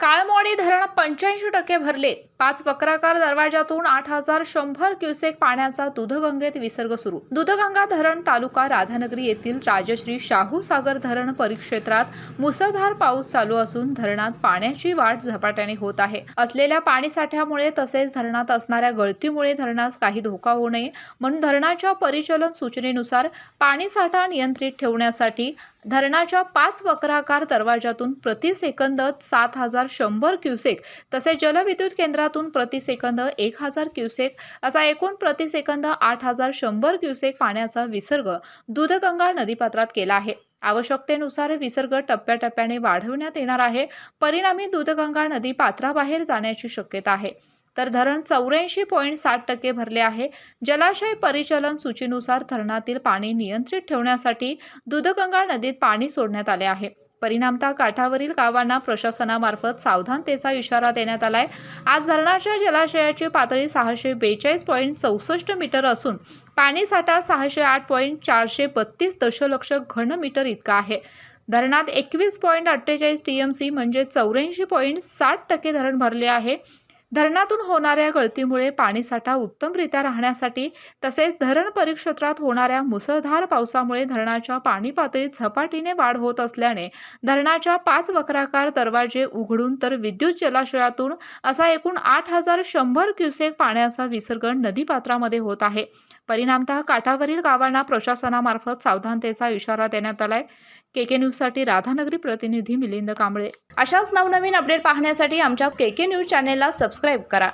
काळमवाडी धरण 85% भरले। 5 वक्राकार दरवाजातून 8100 क्युसेक पाण्याचा दूधगंगेत विसर्ग सुरू। दूधगंगा धरण तालुका राधानगरी येथील राजश्री शाहू सागर धरण परिक्षेत्रात मुसळधार पाऊस चालू असून धरणात पाण्याची वाढ झपाट्याने होत आहे। असलेल्या पाणीसाठ्यामुळे तसेच धरणात असणाऱ्या गळतीमुळे धरणास काही धोका होऊ नये म्हणून धरणाच्या परिचालन सूचनेनुसार पाणीसाठा नियंत्रित ठेवण्यासाठी धरणाच्या 5 वक्राकार दरवाजातून प्रति सेकंद 7100 क्युसेक तसेच जलविद्युत केंद्रातून प्रति सेकंद 1000 क्युसेक असा एकूण प्रति सेकंद 8100 क्युसेक पाण्याचा विसर्ग दूधगंगा नदीपात्रात केला आहे। आवश्यकतेनुसार विसर्ग टप्प्याटप्प्याने वाढवण्यात येणार आहे। परिणामी दूधगंगा नदी पात्राबाहेर जाण्याची शक्यता आहे। तर धरण 84.7% भरले आहे। जलाशय परिचालन सूचीनुसार धरणातील पाणी नियंत्रित ठेवण्यासाठी दूधगंगा नदीत पाणी सोडण्यात आले आहे। परिणामतः काठावरील गावांना प्रशासनामार्फत सावधानतेचा इशारा देण्यात आलाय। आज धरणाच्या जलाशयाची पातळी 642.64 मीटर असून पाणीसाठा 608.432 दशलक्ष घनमीटर इतका आहे। धरणात 21.48 टीएमसी म्हणजे 84.60% धरण भरले आहे। धरणातून होणाऱ्या गळतीमुळे पाणीसाठा उत्तमरित्या राहण्यासाठी तसेच धरण परिक्षेत्रात होणाऱ्या मुसळधार पावसामुळे धरणाच्या पाणी पातळीत झपाटीने वाढ होत असल्याने धरणाच्या 5 वक्राकार दरवाजे उघडून तर विद्युत जलाशयातून असा एकूण 8100 क्युसेक पाण्याचा विसर्ग नदीपात्रामध्ये होत आहे। परिणामतः काठावरील गावांना प्रशासनामार्फत सावधानतेचा इशारा देण्यात आलाय। केके न्यूज साठी राधानगरी प्रतिनिधी मिलिंद कांबळे। अशाच नवनवीन अपडेट पाहण्यासाठी आमच्या केके न्यूज चॅनेलला सबस्क्राइब करा।